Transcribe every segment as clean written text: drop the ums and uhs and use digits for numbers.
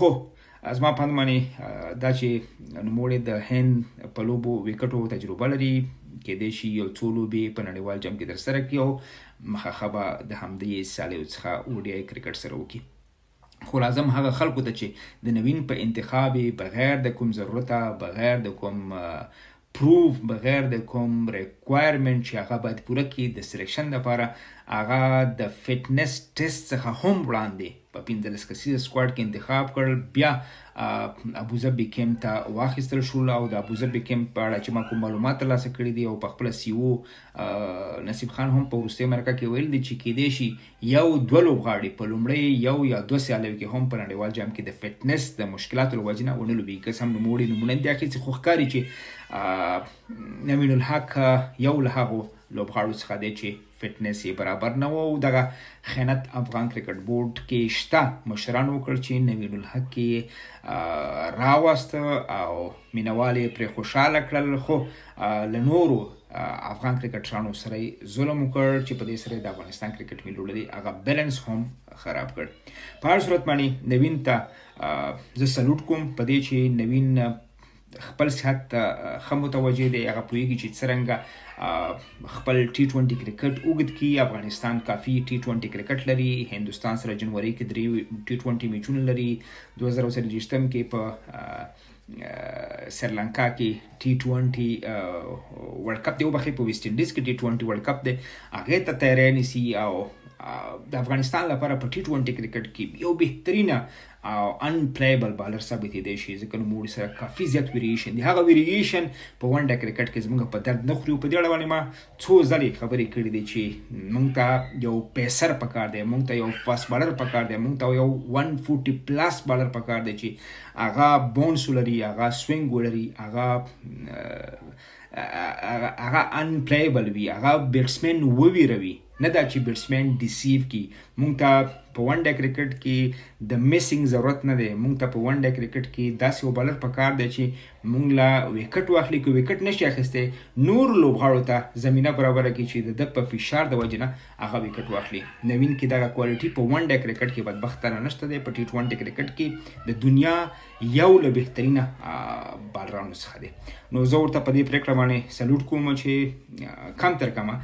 خو زما په اند باندې دا چې نوموړی د هند په لوبو وکټو تجربه لري، کېدای شي یو څو لوبې په نړیوال جام کې ترسره کړي او مخه به د همدې سالیو څخه ODI کرکټ سره وکړي. خو لازم هغه خلکو ته چې د نوین په انتخاب بغیر د کوم ضرورته، بغیر د کوم پروف، بغیر د کوم ریکوایرمنټ چې هغه باید پوره کړي د سلیکشن لپاره، هغه د فټنس ټیسټ څخه هم وړاندې په 15 کسیز سکواډ کې انتخاب کړل. بیا ابوظبي کیمپ ته واخیستل شول او د ابوظبي کیمپ په اړه چې ما کوم معلومات ترلاسه کړي دي او په خپل CEO نصیب خان هم په وروستۍ مرکه کې ویل دي چې کېدای شي یو دوه لوبغاړي په لومړۍ یو یا دوه سیالیو کې هم په نړیوال جام کې د فټنس د مشکلاتو له وجې نه ونه لوبېږي. که څه هم نوموړي نومونه دي اخیستي، خو ښکاري چې نوین الحق یو له هغو لوبغاړو څخه دی چې فټنس یې برابر نه و او دغه خیانت افغان کرکټ بورډ کې شته مشران وکړ چې نوین الحق یې راوسته او مینوال یې پرې خوشحاله کړل، خو له نورو افغان کرکټرانو سره ظلم وکړ چې په دې سره د افغانستان کرکټ ملي لوبډلې هغه بیلنس هم خراب کړ. په هر صورت باندې نوین ته زه سلوټ کوم په دې چې نوین خپل صحت ته ښه متوجه دی، هغه پوهېږي چې څرنګه خپل T20 کرکټ اوږد کړي. افغانستان کافي T20 کرکټ لري، هندوستان سره جنوري کې 3 T20 میچونه لري، 2023 کې په سریلانکا کې T20 ورلډ کپ دی، وبخښئ په ویسټ انډیز کې T20 ورلډ کپ دی، هغې ته تیاری نیسي او د افغانستان لپاره په T20 کرکټ کې یو بهترینه او انپلیبل بالر ثابتېدی شي، ځکه نوموړي سره کافي زیات ویریشن دی. هغه ویریشن په ونډه کرکټ کې زموږ په درد نه خوري. په دې اړه باندې ما څو ځلې خبرې کړې دي چې موږ ته یو پیسر پکار دی، موږ ته یو فاست بالر پکار دی، موږ ته یو 140 پلس بالر پکار دی چې هغه بونس ولري، هغه سوینګ ولري، هغه انپلیبل وي، هغه بیټسمین وویروي، نه دا چې بیټسمین ډیسیو کی. موږ ته په ونډه کرکټ کې د میسینګ ضرورت نه دی، موږ ته په ونډه کرکټ کې داسې یو بالر پکار دی چې موږ له وکټ واخلي. که وکټ نشي اخیستی، نور لوبغاړو ته زمینه برابره کړي چې د په فشار د وجې نه هغه وکټ واخلي. نوین کې دغه کوالټي په ونډه کرکټ کې بدبختانه نشته دی، په T20 کرکټ کې د دنیا یو له بهترینه بالرانو څخه دی. نو زه ورته په دې پرېکړه باندې سلوټ کوم چې کم تر کمه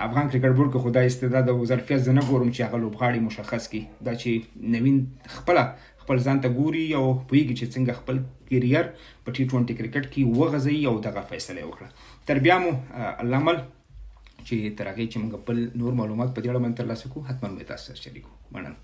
افغان کرکټ بورډ کې خو دا استعداد او ظرفیت زه نه ګورم چې هغه لوبغاړي مشخص کړي. دا چې نوین خپل ځان ته ګوري او پوهېږي چې څنګه خپل کیریر په T20 کرکټ کې وغځوي او دغه فیصله یې وکړه. تر بیا مو الله مل چې تر هغې چې موږ بل نور معلومات په دې اړه باندې ترلاسه کړو، حتما به تاسو سره شریکو. مننه.